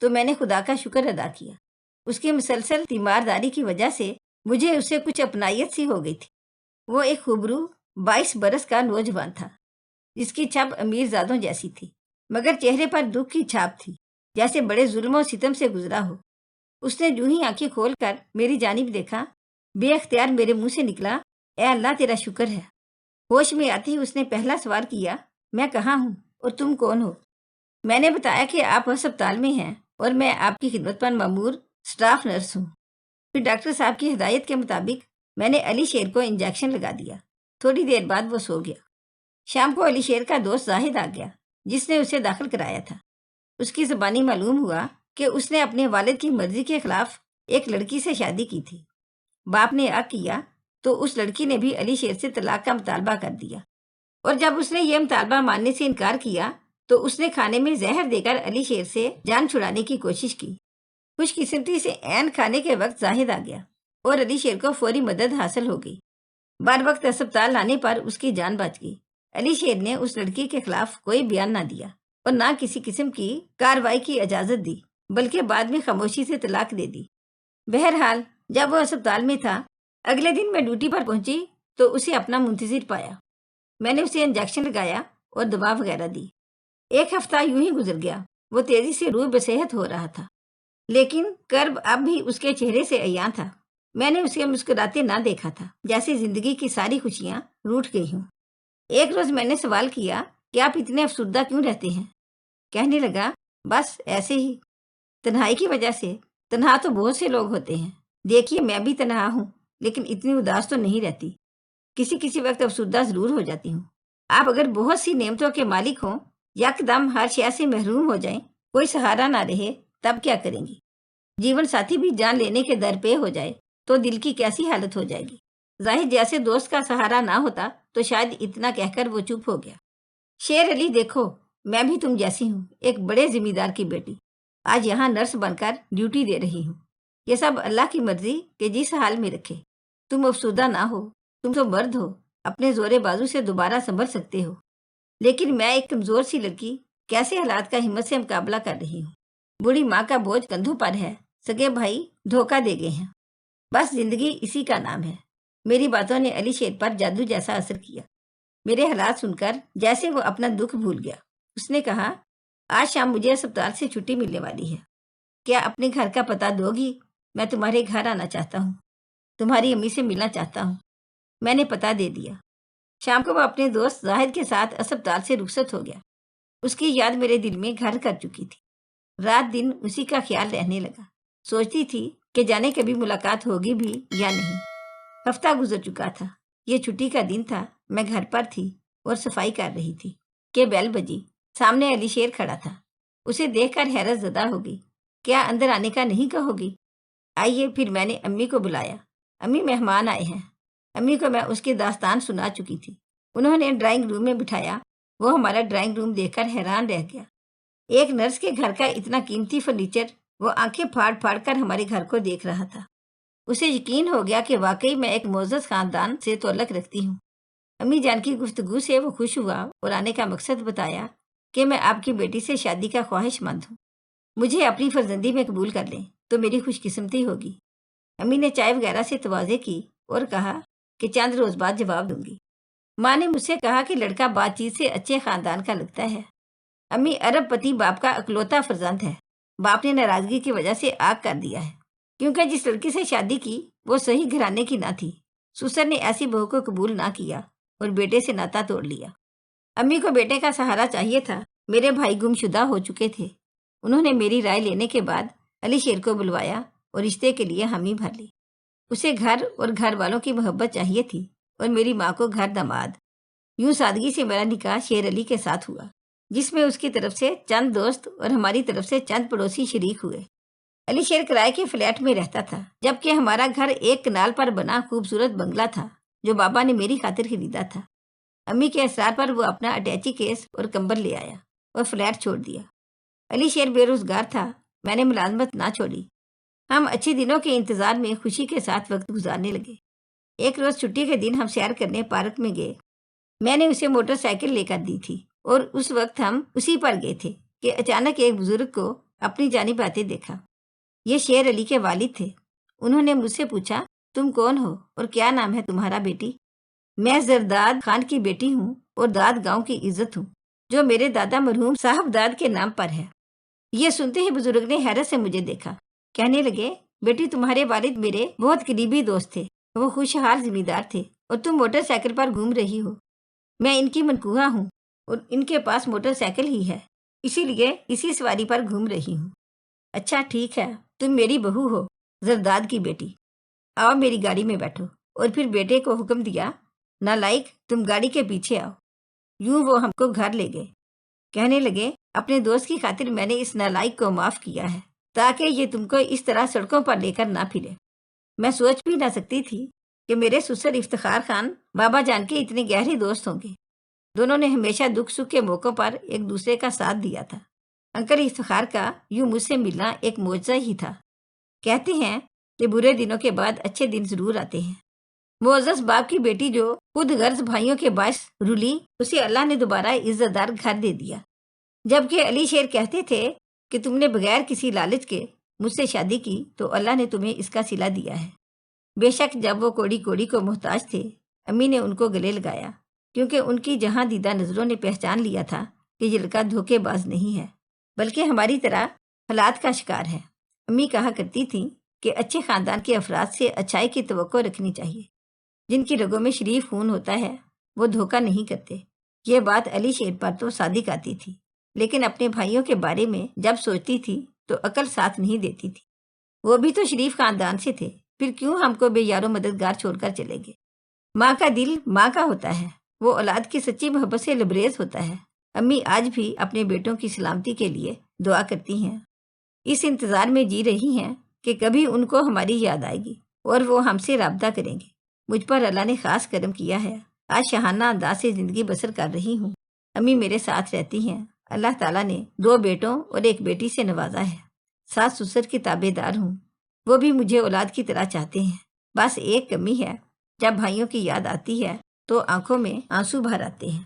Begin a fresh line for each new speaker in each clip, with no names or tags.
تو میں نے خدا کا شکر ادا کیا۔ اس کی مسلسل تیمارداری کی وجہ سے مجھے اسے کچھ اپنائیت سی ہو گئی تھی۔ وہ ایک خوبرو 22 برس کا نوجوان تھا جس کی چھب امیر زادوں جیسی تھی، مگر چہرے پر دکھ کی چھاپ تھی، جیسے بڑے ظلم و ستم سے گزرا ہو۔ اس نے جو ہی آنکھیں کھول کر میری جانب دیکھا، بے اختیار میرے منہ سے نکلا، اے اللہ تیرا شکر ہے۔ ہوش میں آتے ہی اس نے پہلا سوال کیا، میں کہاں ہوں اور تم کون ہو؟ میں نے بتایا کہ آپ ہسپتال میں ہیں اور میں آپ کی خدمت پر مامور سٹاف نرس ہوں۔ پھر ڈاکٹر صاحب کی ہدایت کے مطابق میں نے علی شیر کو انجیکشن لگا دیا۔ تھوڑی دیر بعد وہ سو گیا۔ شام کو علی شیر کا دوست زاہد آ گیا جس نے اسے داخل کرایا تھا۔ اس کی زبانی معلوم ہوا کہ اس نے اپنے والد کی مرضی کے خلاف ایک لڑکی سے شادی کی تھی۔ باپ نے آگ کیا تو اس لڑکی نے بھی علی شیر سے طلاق کا مطالبہ کر دیا، اور جب اس نے یہ مطالبہ ماننے سے انکار کیا تو اس نے کھانے میں زہر دے کر علی شیر سے جان چھڑانے کی کوشش کی۔ خوش قسمتی سے عین کھانے کے وقت زاہد آ گیا اور علی شیر کو فوری مدد حاصل ہو گئی۔ بر وقت اسپتال لانے پر اس کی جان بچ گئی۔ علی شیر نے اس لڑکی کے خلاف کوئی بیان نہ دیا اور نہ کسی قسم کی کارروائی کی اجازت دی، بلکہ بعد میں خاموشی سے طلاق دے دی۔ بہرحال جب وہ اسپتال میں تھا، اگلے دن میں ڈیوٹی پر پہنچی تو اسے اپنا منتظر پایا۔ میں نے اسے انجیکشن لگایا اور دوا وغیرہ دی۔ ایک ہفتہ یوں ہی گزر گیا۔ وہ تیزی سے روح بصحت ہو رہا تھا، لیکن کرب اب بھی اس کے چہرے سے عیاں تھا۔ میں نے اسے مسکراتے نہ دیکھا تھا، جیسے زندگی کی ساری خوشیاں روٹ گئی ہوں۔ ایک روز میں نے سوال کیا کہ آپ اتنے افسردہ کیوں رہتے ہیں؟ کہنے لگا، بس ایسے ہی، تنہائی کی وجہ سے۔ تنہا تو بہت سے لوگ ہوتے ہیں، دیکھیے میں بھی تنہا ہوں، لیکن اتنی اداس تو نہیں رہتی۔ کسی وقت افسردہ ضرور ہو جاتی ہوں۔ آپ اگر بہت سی نعمتوں کے مالک ہوں، یکدم ہر شے سے محروم ہو جائیں، کوئی سہارا نہ رہے، تب کیا کریں گی؟ جیون ساتھی بھی جان لینے کے در پہ ہو جائے تو دل کی کیسی حالت ہو جائے گی؟ ظاہر جیسے دوست کا سہارا نہ ہوتا تو شاید اتنا کہہ کر وہ چپ ہو گیا۔ شیر علی دیکھو، میں بھی تم جیسی ہوں، ایک بڑے ذمہ دار کی بیٹی، آج یہاں نرس بن کر ڈیوٹی دے رہی ہوں۔ یہ سب اللہ کی مرضی کہ جس حال میں رکھے۔ تم افسردہ نہ ہو، تم تو مرد ہو، اپنے زور بازو سے دوبارہ سنبھل سکتے ہو، لیکن میں ایک کمزور سی لڑکی کیسے حالات کا ہمت سے مقابلہ کر رہی ہوں۔ بوڑھی ماں کا بوجھ کندھوں پر ہے، سگے بھائی دھوکہ دے گئے ہیں، بس زندگی اسی کا نام ہے۔ میری باتوں نے علی شیر پر جادو جیسا اثر کیا۔ میرے حالات سن کر جیسے وہ اپنا دکھ بھول گیا۔ اس نے کہا، آج شام مجھے اسپتال سے چھٹی ملنے والی ہے، کیا اپنے گھر کا پتہ دو گی؟ میں تمہارے گھر آنا چاہتا ہوں، تمہاری امی سے ملنا چاہتا ہوں۔ میں نے پتہ دے دیا۔ شام کو وہ اپنے دوست زاہد کے ساتھ اسپتال سے رخصت ہو گیا۔ اس کی یاد میرے دل میں گھر کر چکی تھی۔ رات دن اسی کا خیال رہنے لگا۔ سوچتی تھی کہ جانے کبھی ملاقات ہوگی بھی یا نہیں۔ ہفتہ گزر چکا تھا، یہ چھٹی کا دن تھا۔ میں گھر پر تھی اور صفائی کر رہی تھی کہ بیل بجی۔ سامنے علی شیر کھڑا تھا۔ اسے دیکھ کر حیرت زدہ ہو گئی۔ کیا اندر آنے کا نہیں کہو گی؟ آئیے۔ پھر میں نے امی کو بلایا۔ امی، مہمان آئے ہیں۔ امی کو میں اس کی داستان سنا چکی تھی۔ انہوں نے ڈرائنگ روم میں بٹھایا۔ وہ ہمارا ڈرائنگ روم دیکھ کر حیران رہ گیا۔ ایک نرس کے گھر کا اتنا قیمتی فرنیچر، وہ آنکھیں پھاڑ پھاڑ کر ہمارے گھر کو دیکھ رہا تھا۔ اسے یقین ہو گیا کہ واقعی میں ایک معزز خاندان سے تعلق رکھتی ہوں۔ امی جان کی گفتگو سے وہ خوش ہوا اور آنے کا مقصد بتایا کہ میں آپ کی بیٹی سے شادی کا خواہش مند ہوں، مجھے اپنی فرزندی میں قبول کر لیں تو میری خوش قسمتی ہوگی۔ امی نے چائے وغیرہ سے تواضع کی اور کہا کہ چند روز بعد جواب دوں گی۔ ماں نے مجھ سے کہا کہ لڑکا بات چیت سے اچھے خاندان کا لگتا ہے۔ امی، ارب پتی باپ کا اکلوتا فرزند ہے۔ باپ نے ناراضگی کی وجہ سے آگ کر دیا ہے، کیونکہ جس لڑکی سے شادی کی وہ صحیح گھرانے کی نہ تھی۔ سسر نے ایسی بہو کو قبول نہ کیا اور بیٹے سے ناتا توڑ لیا۔ امی کو بیٹے کا سہارا چاہیے تھا۔ میرے بھائی گم شدہ ہو چکے تھے۔ انہوں نے میری رائے لینے کے بعد علی شیر کو بلوایا اور رشتے کے لیے حامی بھر لی۔ اسے گھر اور گھر والوں کی محبت چاہیے تھی اور میری ماں کو گھر داماد۔ یوں سادگی سے میرا نکاح شیر علی کے ساتھ ہوا، جس میں اس کی طرف سے چند دوست اور ہماری طرف سے چند پڑوسی شریک ہوئے۔ علی شیر کرائے کے فلیٹ میں رہتا تھا، جبکہ ہمارا گھر ایک کنال پر بنا خوبصورت بنگلہ تھا جو بابا نے میری خاطر خریدا تھا۔ امی کے اصرار پر وہ اپنا اٹیچی کیس اور کمبل لے آیا اور فلیٹ چھوڑ دیا۔ علی شیر بے روزگار تھا۔ میں نے ملازمت نہ چھوڑی۔ ہم اچھے دنوں کے انتظار میں خوشی کے ساتھ وقت گزارنے لگے۔ ایک روز چھٹی کے دن ہم سیر کرنے پارک میں گئے۔ میں نے اسے موٹر سائیکل لے کر دی تھی اور اس وقت ہم اسی پر گئے تھے کہ اچانک ایک بزرگ کو اپنی جانب آتے دیکھا۔ یہ شیر علی کے والد تھے۔ انہوں نے مجھ سے پوچھا، تم کون ہو اور کیا نام ہے تمہارا بیٹی؟ میں زرداد خان کی بیٹی ہوں اور داد گاؤں کی عزت ہوں، جو میرے دادا مرحوم صاحب داد کے نام پر ہے۔ یہ سنتے ہی بزرگ نے حیرت سے مجھے دیکھا۔ کہنے لگے، بیٹی تمہارے والد میرے بہت قریبی دوست تھے، وہ خوشحال زمیندار تھے اور تم موٹر سائیکل پر گھوم رہی ہو۔ میں ان کی منکوہا ہوں اور ان کے پاس موٹر سائیکل ہی ہے، اسی لیے اسی سواری پر گھوم رہی ہوں۔ اچھا ٹھیک ہے، تم میری بہو ہو، زرداد کی بیٹی، آؤ میری گاڑی میں بیٹھو۔ اور پھر بیٹے کو حکم دیا، نالائق تم گاڑی کے پیچھے آؤ۔ یوں وہ ہم کو گھر لے گئے۔ کہنے لگے، اپنے دوست کی خاطر میں نے اس نالائق کو معاف کیا ہے تاکہ یہ تم کو اس طرح سڑکوں پر لے کر نہ پھرے۔ میں سوچ بھی نہ سکتی تھی کہ میرے سسر افتخار خان بابا جان کے اتنے گہرے دوست ہوں گے۔ دونوں نے ہمیشہ دکھ سکھ کے موقعوں پر ایک دوسرے کا ساتھ دیا تھا۔ انکل افتخار کا یوں مجھ سے ملنا ایک معجزہ ہی تھا۔ کہتے ہیں کہ برے دنوں کے بعد اچھے دن ضرور آتے ہیں۔ معزز باپ کی بیٹی جو خود غرض بھائیوں کے باعث رلی، اسے اللہ نے دوبارہ عزت دار گھر دے دیا۔ جبکہ علی شیر کہتے تھے کہ تم نے بغیر کسی لالچ کے مجھ سے شادی کی تو اللہ نے تمہیں اس کا صلہ دیا ہے۔ بے شک جب وہ کوڑی کوڑی کو محتاج تھے، امی نے ان کو گلے لگایا، کیونکہ ان کی جہاں دیدہ نظروں نے پہچان لیا تھا کہ یہ لڑکا دھوکے باز نہیں ہے، بلکہ ہماری طرح حالات کا شکار ہے۔ امی کہا کرتی تھیں کہ اچھے خاندان کے افراد سے اچھائی کی توقع رکھنی چاہیے۔ جن کی رگوں میں شریف خون ہوتا ہے وہ دھوکہ نہیں کرتے۔ یہ بات علی شیر پر تو صادق آتی تھی، لیکن اپنے بھائیوں کے بارے میں جب سوچتی تھی تو عقل ساتھ نہیں دیتی تھی۔ وہ بھی تو شریف خاندان سے تھے، پھر کیوں ہم کو بے یار و مددگار چھوڑ کر چلے گئے؟ ماں کا دل ماں کا ہوتا ہے، وہ اولاد کی سچی محبت سے لبریز ہوتا ہے۔ امی آج بھی اپنے بیٹوں کی سلامتی کے لیے دعا کرتی ہیں، اس انتظار میں جی رہی ہیں کہ کبھی ان کو ہماری یاد آئے گی اور وہ ہم سے رابطہ کریں گے۔ مجھ پر اللہ نے خاص کرم کیا ہے، آج شاہانہ انداز سے زندگی بسر کر رہی ہوں۔ امی میرے ساتھ رہتی ہیں۔ اللہ تعالیٰ نے 2 بیٹوں اور 1 بیٹی سے نوازا ہے۔ ساس سسر کی تابع دار ہوں، وہ بھی مجھے اولاد کی طرح چاہتے ہیں۔ بس ایک کمی ہے، جب بھائیوں کی یاد آتی ہے تو آنکھوں میں آنسو بھر آتے ہیں۔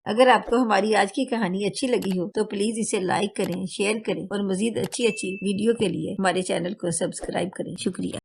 اگر آپ کو ہماری آج کی کہانی اچھی لگی ہو تو پلیز اسے لائک کریں، شیئر کریں اور مزید اچھی ویڈیو کے لیے ہمارے چینل کو سبسکرائب کریں۔ شکریہ۔